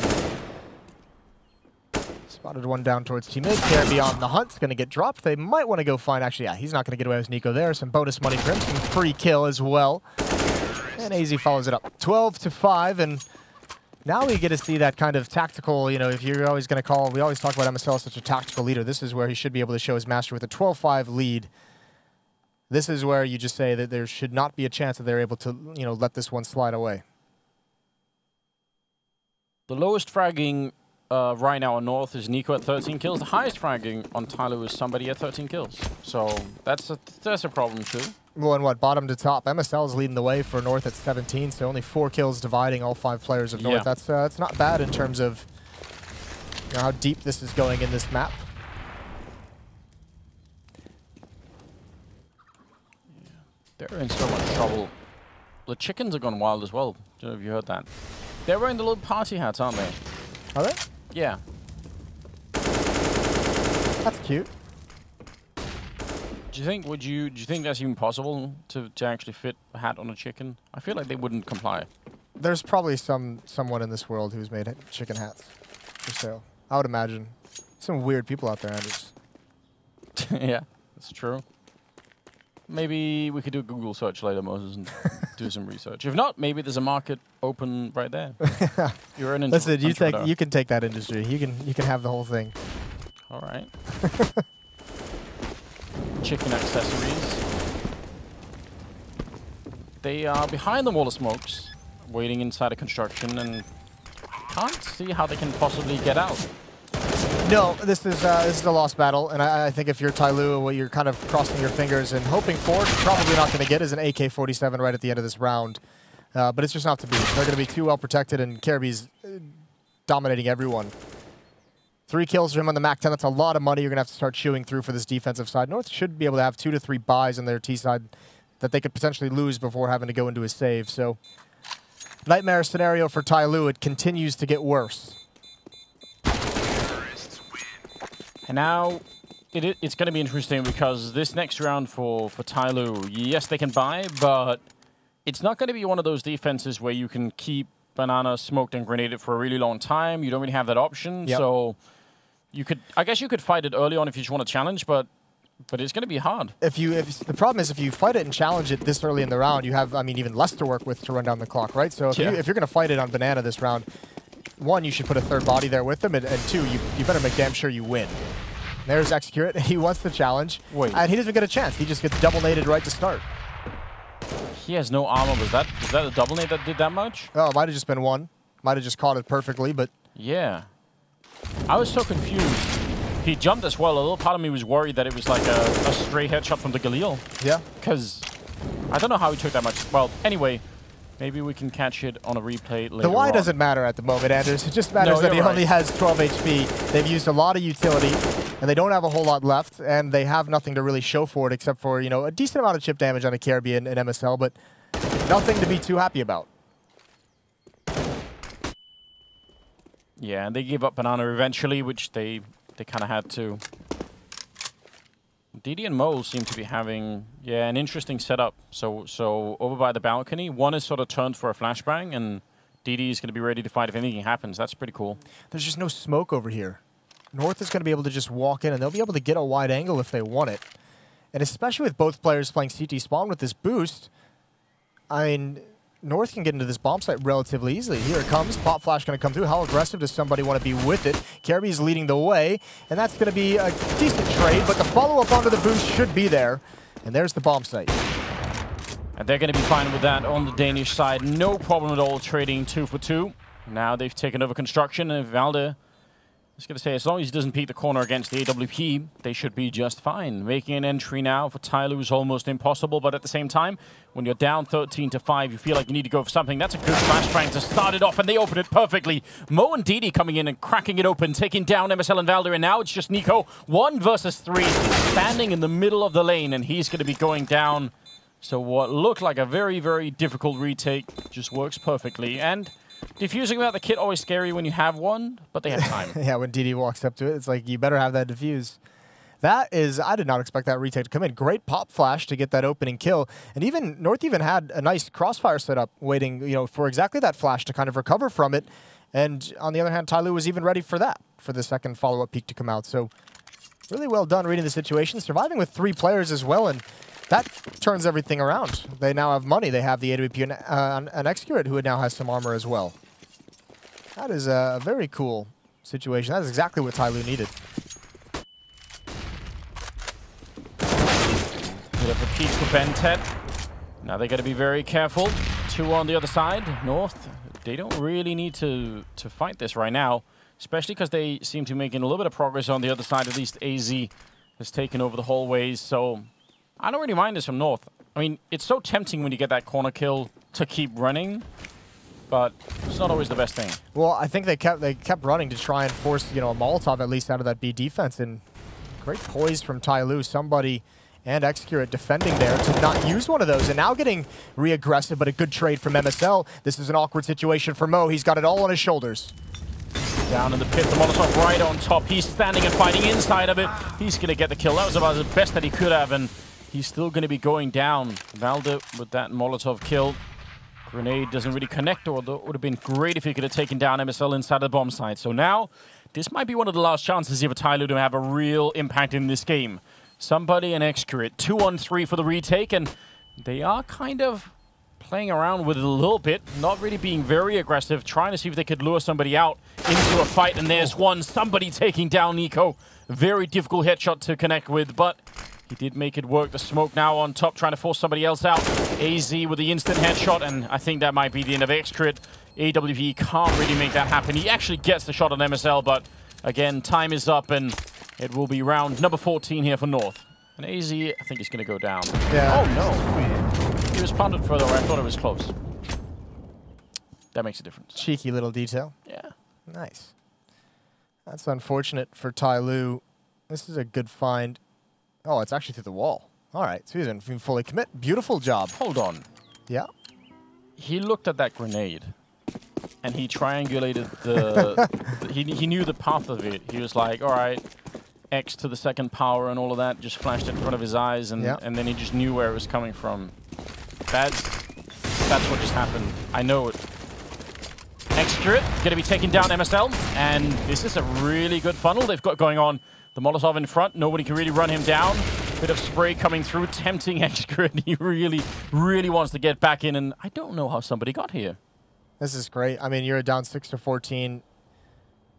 Spotted one down towards team mid. Caribbean on the hunt's going to get dropped. They might want to go find, actually, yeah, he's not going to get away with Nico there. Some bonus money for him, some free kill as well. And AZ follows it up. 12-5, and now we get to see that kind of tactical, you know, if you're always going to call, we always talk about MSL as such a tactical leader. This is where he should be able to show his mastery with a 12-5 lead. This is where you just say that there should not be a chance that they're able to, you know, let this one slide away. The lowest fragging right now on North is Nico at 13 kills. The highest fragging on TyLoo is somebody at 13 kills. So that's a problem too. Well, and what, bottom to top, MSL is leading the way for North at 17, so only 4 kills dividing all 5 players of North. Yeah. That's not bad in terms of, you know, how deep this is going in this map. Yeah. They're in so much trouble. The chickens are gone wild as well. I don't know if you heard that. They're wearing the little party hats, aren't they? Are they? Yeah. That's cute. Do you think that's even possible to actually fit a hat on a chicken? I feel like they wouldn't comply. There's probably someone in this world who's made chicken hats for sale. I would imagine. Some weird people out there, Anders. Yeah, that's true. Maybe we could do a Google search later, Moses, and do some research. If not, maybe there's a market open right there. You're an Listen, you can take that industry. You can have the whole thing. All right. Chicken accessories. They are behind the wall of smokes, waiting inside a construction, and can't see how they can possibly get out. No, this is a lost battle, and I think if you're TyLoo, what you're kind of crossing your fingers and hoping for, probably not going to get is an AK-47 right at the end of this round. But it's just not to be. They're going to be too well protected, and Caribbean's dominating everyone. 3 kills for him on the MAC-10. That's a lot of money you're going to have to start chewing through for this defensive side. North should be able to have 2 to 3 buys on their T side that they could potentially lose before having to go into a save. So, nightmare scenario for TyLoo. It continues to get worse. And now it's going to be interesting because this next round for TyLoo, yes, they can buy, but it's not going to be one of those defenses where you can keep Banana smoked and grenaded for a really long time. You don't really have that option. Yep. So you could, I guess you could fight it early on if you just want to challenge, but it's going to be hard. The problem is if you fight it and challenge it this early in the round, you have, I mean, even less to work with to run down the clock, right? So if you're going to fight it on Banana this round, 1, you should put a 3rd body there with them, and 2, you better make damn sure you win. There's Execute. He wants the challenge. Wait. And he doesn't get a chance. He just gets double naded right to start. He has no armor. Was that a double nade that did that much? Oh, it might have just been 1. Might have just caught it perfectly, but... Yeah. I was so confused. He jumped as well. A little part of me was worried that it was like a stray headshot from the Galil. Yeah. Because I don't know how he took that much. Well, anyway, maybe we can catch it on a replay later The Y on. doesn't matter at the moment, Anders. It just matters that he only has 12 HP. They've used a lot of utility, and they don't have a whole lot left, and they have nothing to really show for it except for, you know, a decent amount of chip damage on a Caribbean and MSL, but nothing to be too happy about. Yeah, and they gave up Banana eventually, which they kind of had to. DD and Mo seem to be having, an interesting setup. So over by the balcony, one is sort of turned for a flashbang, and DD is going to be ready to fight if anything happens. That's pretty cool. There's just no smoke over here. North is going to be able to just walk in, and they'll be able to get a wide angle if they want it. And especially with both players playing CT spawn with this boost, I mean, North can get into this bomb site relatively easily. Here it comes. Pop flash going to come through. How aggressive does somebody want to be with it? Carby's leading the way, and that's going to be a decent trade, but the follow-up onto the boost should be there. And there's the bomb site. And they're going to be fine with that on the Danish side. No problem at all trading 2 for 2. Now they've taken over construction, and Valde I was going to say, as long as he doesn't peek the corner against the AWP, they should be just fine. Making an entry now for TyLoo is almost impossible, but at the same time, when you're down 13-5, you feel like you need to go for something. That's a good flash trying to start it off, and they open it perfectly. Mo and DD coming in and cracking it open, taking down MSL and Valder, and now it's just Nico, 1 versus 3, standing in the middle of the lane, and he's going to be going down. So what looked like a very, very difficult retake just works perfectly, and diffusing without the kit always scary when you have one, but they have time. Yeah, when DD walks up to it, it's like, you better have that diffuse. That is, I did not expect that retake to come in. Great pop flash to get that opening kill. And even, North even had a nice crossfire setup waiting, you know, for exactly that flash to kind of recover from it. And on the other hand, TyLoo was even ready for that, for the second follow-up peak to come out. So really well done reading the situation, surviving with 3 players as well, and that turns everything around. They now have money. They have the AWP and an Excurate who now has some armor as well. That is a very cool situation. That is exactly what TyLoo needed. Bit of a peek for Bentet. Now they got to be very careful. 2 on the other side. North, they don't really need to fight this right now, especially because they seem to be making a little bit of progress on the other side. At least AZ has taken over the hallways, so I don't really mind this from North. I mean, it's so tempting when you get that corner kill to keep running, but it's not always the best thing. Well, I think they kept running to try and force, you know, a Molotov at least out of that B defense, and great poise from TyLoo. Somebody and Excurate defending there to not use one of those, and now getting re-aggressive, but a good trade from MSL. This is an awkward situation for Mo. He's got it all on his shoulders. Down in the pit, the Molotov right on top. He's standing and fighting inside of it. He's going to get the kill. That was about the best that he could have, and he's still going to be going down. Valde with that Molotov kill. Grenade doesn't really connect, although it would have been great if he could have taken down MSL inside the bomb site. So now, this might be one of the last chances here for TyLoo to have a real impact in this game. Somebody and Excurate, 2 on 3 for the retake, and they are kind of playing around with it a little bit, not really being very aggressive, trying to see if they could lure somebody out into a fight, and there's one, somebody taking down Nico. Very difficult headshot to connect with, but he did make it work. The smoke now on top, trying to force somebody else out. AZ with the instant headshot, and I think that might be the end of Excurate. AWP can't really make that happen. He actually gets the shot on MSL, but again, time is up, and it will be round number 14 here for North. And AZ, I think he's going to go down. Yeah. Oh, no. He was punted further away. I thought it was close. That makes a difference. Cheeky little detail. Yeah. Nice. That's unfortunate for TyLoo. This is a good find. Oh, it's actually through the wall. All right, so he's going to fully commit. Beautiful job. Hold on. Yeah. He looked at that grenade, and he triangulated the... he knew the path of it. He was like, all right, X to the second power and all of that just flashed in front of his eyes, and, and then he just knew where it was coming from. That's what just happened. I know it. Excurate going to be taking down MSL, and this is a really good funnel they've got going on. The Molotov in front, nobody can really run him down. Bit of spray coming through, tempting Excurate. He really, really wants to get back in, and I don't know how somebody got here. This is great. I mean, you're down 6-14.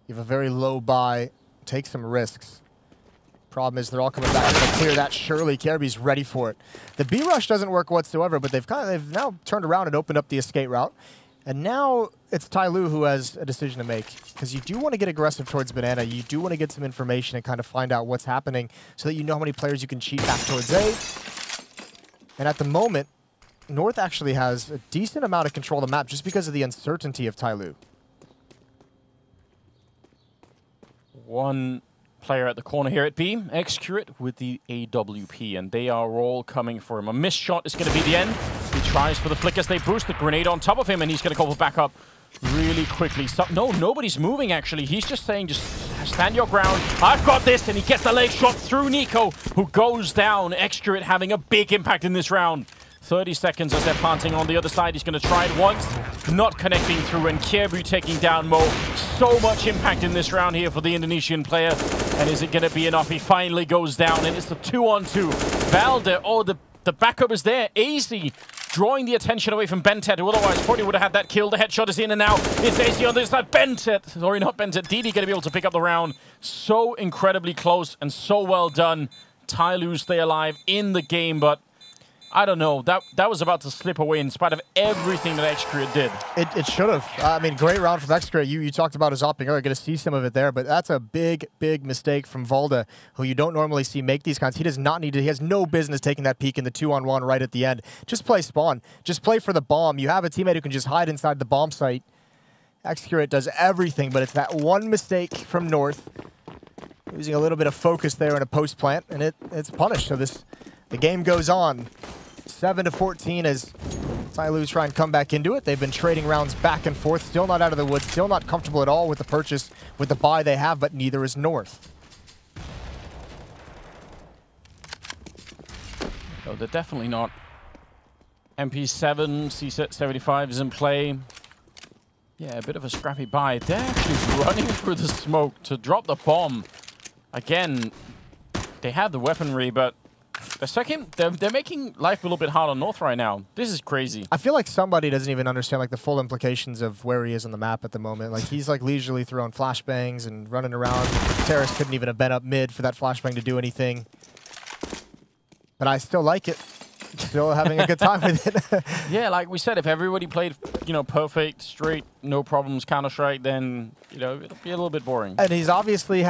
You have a very low buy. Take some risks. Problem is, they're all coming back to clear that. Surely Carby's ready for it. The B rush doesn't work whatsoever, but they've now turned around and opened up the escape route. And now it's TyLoo who has a decision to make, because you do want to get aggressive towards Banana. You do want to get some information and kind of find out what's happening so that you know how many players you can cheat back towards A. And at the moment, North actually has a decent amount of control of the map just because of the uncertainty of TyLoo. One player at the corner here at B, Excurate with the AWP, and they are all coming for him. A missed shot is going to be the end. He tries for the flick as they boost the grenade on top of him, and he's going to go for backup really quickly. So, no, nobody's moving, actually. He's just saying, just stand your ground. I've got this, and he gets the leg shot through Nico, who goes down. Excurate having a big impact in this round. 30 seconds as they're planting on the other side. He's going to try it once. not connecting through, and Kjaerbye taking down Mo. So much impact in this round here for the Indonesian player. And is it going to be enough? He finally goes down, and it's a 2-on-2. Valde, oh, the backup is there. AC drawing the attention away from Bentet, who otherwise probably would have had that kill. The headshot is in, and now it's AC on this side. Bentet, sorry, not Bentet. DD going to be able to pick up the round. So incredibly close and so well done. TyLoo stay alive in the game, but I don't know. That was about to slip away in spite of everything that Xcreate did. It should have. I mean, great round from Xcreate. You talked about his opting earlier. Going to see some of it there, but that's a big mistake from Valde, who you don't normally see make these kinds. He does not need to. He has no business taking that peek in the 2-on-1 right at the end. Just play spawn. Just play for the bomb. You have a teammate who can just hide inside the bomb site. Xcreate does everything, but it's that one mistake from North. Losing a little bit of focus there in a post plant, and it's punished. So the game goes on. 7-14 as TyLoo try and come back into it. They've been trading rounds back and forth, still not out of the woods, still not comfortable at all with the purchase, with the buy they have, but neither is North. No, they're definitely not. MP7, C75 is in play. Yeah, a bit of a scrappy buy. They're actually running through the smoke to drop the bomb. Again, they have the weaponry, but they're making life a little bit hard on North right now. This is crazy. I feel like somebody doesn't even understand like the full implications of where he is on the map at the moment. Like he's like leisurely throwing flashbangs and running around. Terrace couldn't even have been up mid for that flashbang to do anything. But I still like it. Still having a good time with it. Yeah, like we said, if everybody played, perfect, straight, no problems Counter-Strike, then, it'll be a little bit boring. And he's obviously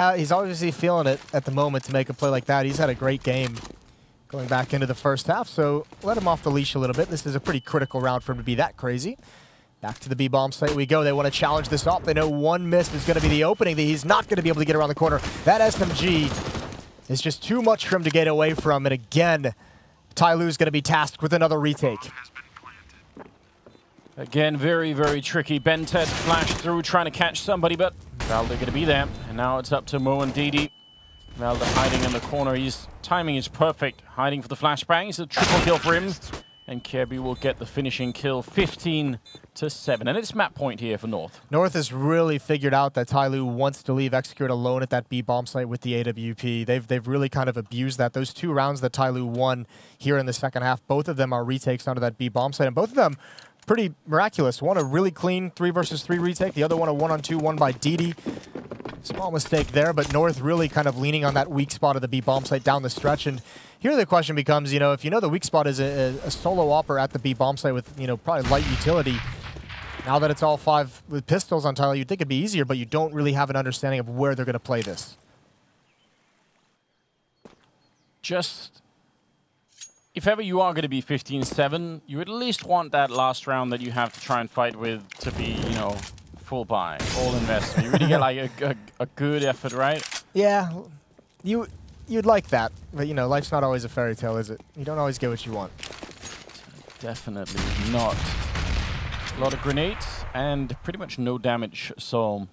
feeling it at the moment to make a play like that. He's had a great game going back into the first half, so let him off the leash a little bit. This is a pretty critical round for him to be that crazy. Back to the B-bomb site we go. They want to challenge this off. They know one miss is going to be the opening. That he's not going to be able to get around the corner. That SMG is just too much for him to get away from. And again, TyLoo's going to be tasked with another retake. Again, very, very tricky. Bentet flashed through trying to catch somebody, but Valde going to be there. And now it's up to Mo and DD. Valde hiding in the corner. His timing is perfect. Hiding for the flashbang. It's a triple kill for him. And Kjaerbye will get the finishing kill, 15-7. And it's map point here for North. North has really figured out that TyLoo wants to leave Xcreate alone at that B bomb site with the AWP. They've really kind of abused that. Those two rounds that TyLoo won here in the second half, both of them are retakes onto that B bomb site. And both of them pretty miraculous. One a really clean 3 versus 3 retake. The other one a 1-on-2, won by DD. Small mistake there, but North really kind of leaning on that weak spot of the B bomb site down the stretch. And here the question becomes, if the weak spot is a solo opper at the B bomb site with, probably light utility, now that it's all 5 with pistols on TyLoo, you'd think it'd be easier, but you don't really have an understanding of where they're going to play this. Just, if ever you are going to be 15-7, you at least want that last round that you have to try and fight with to be, full buy, all investment. You really get like a good effort, right? Yeah, you'd like that, but life's not always a fairy tale, is it? You don't always get what you want. Definitely not. A lot of grenades and pretty much no damage, so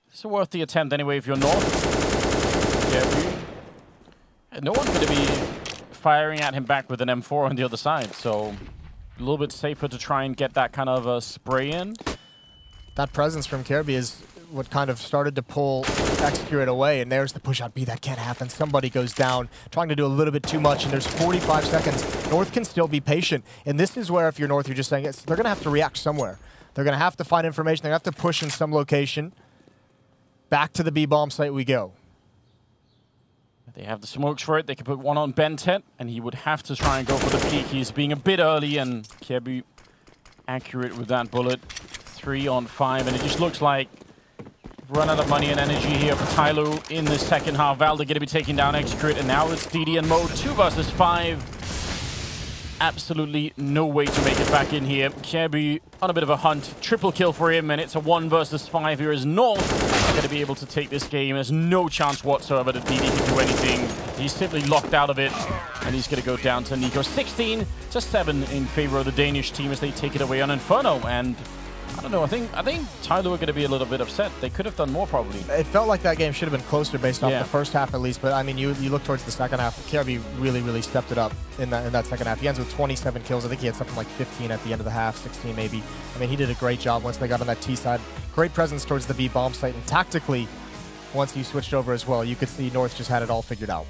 it's worth the attempt anyway if you're North. Yeah, no one's going to be firing at him back with an M4 on the other side, so a little bit safer to try and get that kind of a spray in. That presence from Kjaerbye is what kind of started to pull Xcreate away, and there's the push out B. That can't happen. Somebody goes down, trying to do a little bit too much, and there's 45 seconds. North can still be patient, and this is where, if you're North, you're just saying they're going to have to react somewhere. They're going to have to find information. They're going to have to push in some location. Back to the B-bomb site we go. They have the smokes for it. They can put one on Bentet, and he would have to try and go for the peek. He's being a bit early, and Kjaerbye accurate with that bullet. 3 on 5, and it just looks like we've run out of money and energy here for TyLoo in the second half. Valde going to be taking down Xcreate, and now it's DD and Mo. 2 versus 5. Absolutely no way to make it back in here. Kjaerbye on a bit of a hunt. Triple kill for him, and it's a 1 versus 5 here as North going to be able to take this game. There's no chance whatsoever that DD can do anything. He's simply locked out of it, and he's going to go down to Nico. 16-7 in favor of the Danish team as they take it away on Inferno. And I don't know. I think TyLoo are going to be a little bit upset. They could have done more, probably. It felt like that game should have been closer based off the first half at least. But I mean, you look towards the second half. KRB really stepped it up in that second half. He ends with 27 kills. I think he had something like 15 at the end of the half, 16 maybe. I mean, he did a great job once they got on that T side. Great presence towards the B bomb site, and tactically, once he switched over as well, you could see North just had it all figured out.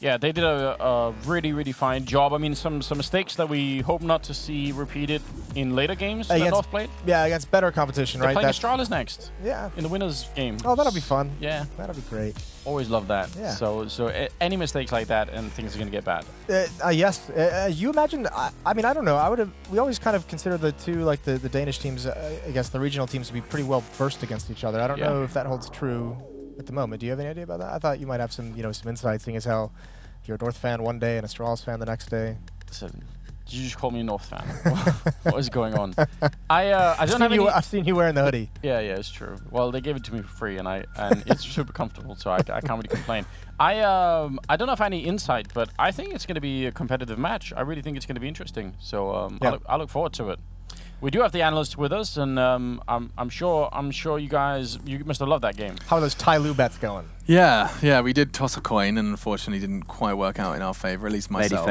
Yeah, they did a really fine job. I mean, some mistakes that we hope not to see repeated in later games that North played. Yeah, against better competition, They're right? Playing Astralis next. Yeah. In the winners game. Oh, that'll be fun. Yeah. That'll be great. Always love that. Yeah. So any mistakes like that and things are going to get bad. Yes. You imagine, I mean, I don't know. We always kind of consider the two, like the Danish teams, I guess the regional teams to be pretty well versed against each other. I don't know if that holds true at the moment. Do you have any idea about that? I thought you might have some, some insight, seeing as how you're a North fan one day and a Astralis fan the next day. Listen, did you just call me a North fan? What is going on? I don't have any... I've seen you wearing the hoodie. Yeah, it's true. Well, they gave it to me for free, and it's super comfortable, so I can't really complain. I don't know if I have any insight, but I think it's going to be a competitive match. I really think it's going to be interesting. So I look forward to it. We do have the analysts with us, and I'm sure you guys must have loved that game. How are those TyLoo bets going? Yeah, we did toss a coin, and unfortunately didn't quite work out in our favor. At least myself.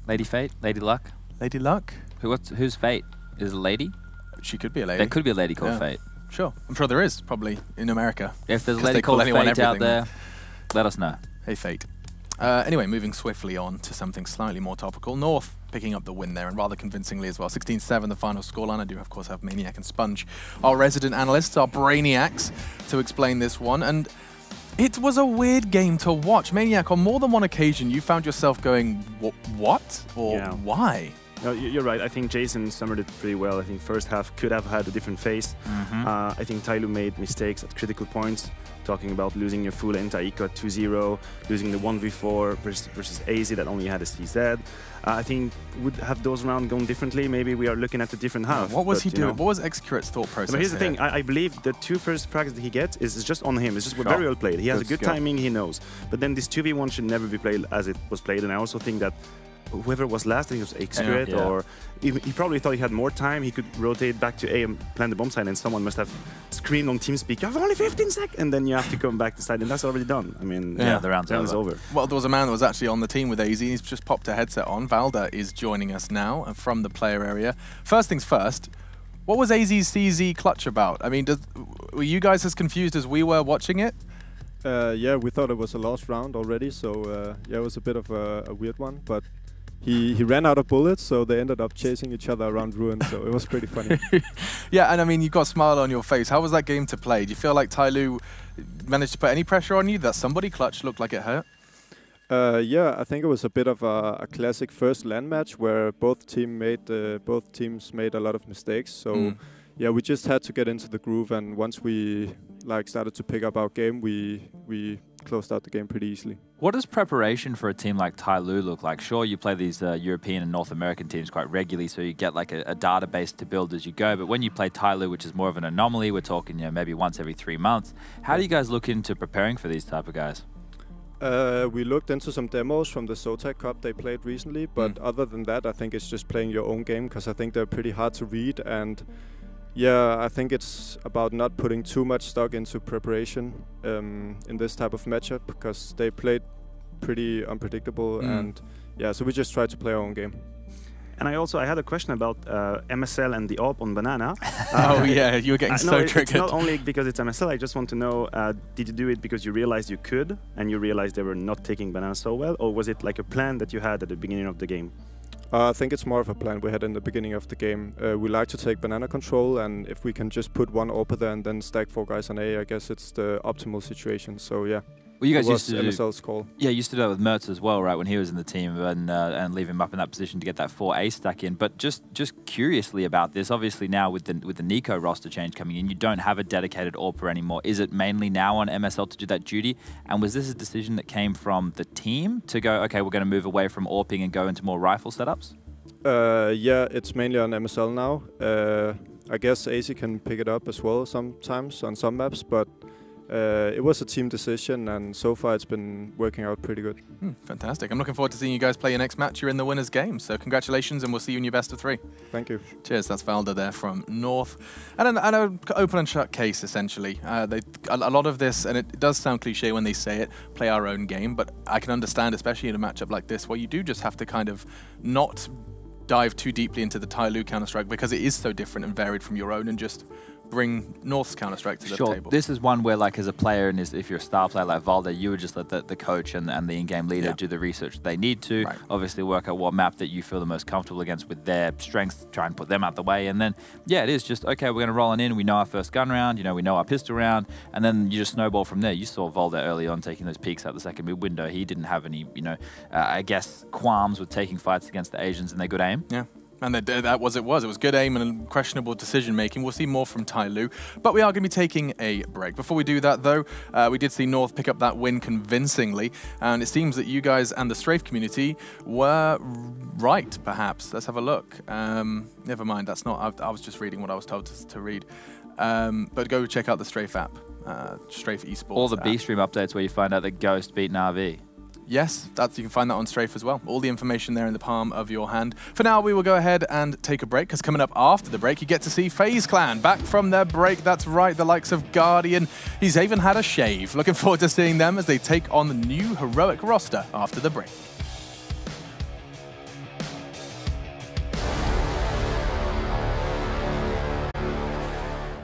Lady Fate, Lady Luck. Lady Luck. Who's Fate? Is it a lady? She could be a lady. There could be a lady called Fate. Sure, I'm sure there is, probably in America. If there's a lady called Fate out there, let us know. Hey Fate. Anyway, moving swiftly on to something slightly more topical. North picking up the win there, and rather convincingly as well. 16-7, the final scoreline. I do, of course, have Maniac and Sponge, our resident analysts, our brainiacs, to explain this one. And it was a weird game to watch. Maniac, on more than one occasion, you found yourself going, what? Or why? No, you're right. I think Jason summed it pretty well. I think first half could have had a different face. I think TyLoo made mistakes at critical points, talking about losing your full anti-eco at 2-0, losing the 1v4 versus AZ that only had a CZ. I think would have those rounds gone differently. Maybe we are looking at a different half. What was he doing? What was Xcurate's thought process? But here's the thing. I believe the two first frags that he gets is just on him. It's just very well played. He has a good timing. He knows. But then this 2v1 should never be played as it was played. And I also think that whoever was last, I think it was Xcurate, or he probably thought he had more time. He could rotate back to A and plant the bomb side, and someone must have screamed on TeamSpeak, "You have only 15 seconds!" And then you have to come back to side, and that's already done. I mean, the round's over. Well, there was a man that was actually on the team with AZ. He's just popped a headset on. Valda is joining us now from the player area. First things first, what was AZ's CZ clutch about? I mean, were you guys as confused as we were watching it? Yeah, we thought it was a lost round already, so yeah, it was a bit of a weird one, but he ran out of bullets, so they ended up chasing each other around Ruin, so it was pretty funny. Yeah, and I mean, you've got a smile on your face. How was that game to play? Do you feel like TyLoo managed to put any pressure on you? That somebody clutch looked like it hurt? Yeah, I think it was a bit of a classic first LAN match where both teams made a lot of mistakes. So yeah, we just had to get into the groove, and once we started to pick up our game, we closed out the game pretty easily. What does preparation for a team like TyLoo look like? Sure, you play these European and North American teams quite regularly, so you get like a database to build as you go. But when you play TyLoo, which is more of an anomaly, we're talking maybe once every 3 months. How do you guys look into preparing for these type of guys? We looked into some demos from the Zotac Cup they played recently, but other than that, I think it's just playing your own game, because I think they're pretty hard to read, and yeah, I think it's about not putting too much stock into preparation in this type of matchup, because they played pretty unpredictable, and yeah, so we just tried to play our own game. And I had a question about MSL and the AWP on Banana. Oh yeah, you were getting so triggered. It's not only because it's MSL, I just want to know, did you do it because you realized you could, and you realized they were not taking Banana so well, or was it like a plan that you had at the beginning of the game? I think it's more of a plan we had in the beginning of the game. We like to take banana control, and if we can just put one AWP there and then stack 4 guys on A, I guess it's the optimal situation. So yeah. Well, you guys used to MSL's call. Yeah, you used to do that with Mertz as well, right? When he was in the team, and leave him up in that position to get that 4A stack in. But just curiously about this, obviously now with the Nico roster change coming in, you don't have a dedicated AWPer anymore. Is it mainly now on MSL to do that duty? And was this a decision that came from the team to go, okay, we're going to move away from AWPing and go into more rifle setups? Yeah, it's mainly on MSL now. I guess AC can pick it up as well sometimes on some maps, but it was a team decision, and so far it's been working out pretty good. Fantastic. I'm looking forward to seeing you guys play your next match. You're in the winners' game, so congratulations, and we'll see you in your best of 3. Thank you. Cheers. That's Valda there from North. And an open and shut case, essentially. A lot of this, and it does sound cliche when they say it, play our own game, but I can understand, especially in a matchup like this, where you do just have to kind of not dive too deeply into the TyLoo Counter-Strike because it is so different and varied from your own, and just bring North's Counter-Strike to the table. This is one where, like, as a player, and if you're a star player like Valda, you would just let the coach and the in-game leader do the research they need to. Right. Obviously, work out what map that you feel the most comfortable against with their strengths, try and put them out the way. And then, yeah, it is just, okay, we're going to roll in. We know our first gun round, you know, we know our pistol round, and then you just snowball from there. You saw Valda early on taking those peeks out the second mid window. He didn't have any, you know, I guess, qualms with taking fights against the Asians and their good aim. Yeah. And that was it. It was good aim and questionable decision-making. We'll see more from TyLoo, but we are going to be taking a break. Before we do that, though, we did see North pick up that win convincingly, and it seems that you guys and the Strafe community were right, perhaps. Let's have a look. Never mind, that's not... I was just reading what I was told to read. But go check out the Strafe app, Strafe Esports. All the B-Stream updates where you find out that Ghost beat Na'Vi. Yes, you can find that on Strafe as well. All the information there in the palm of your hand. For now, we will go ahead and take a break, because coming up after the break, you get to see FaZe Clan back from their break. That's right, the likes of Guardian. He's even had a shave. Looking forward to seeing them as they take on the new heroic roster after the break.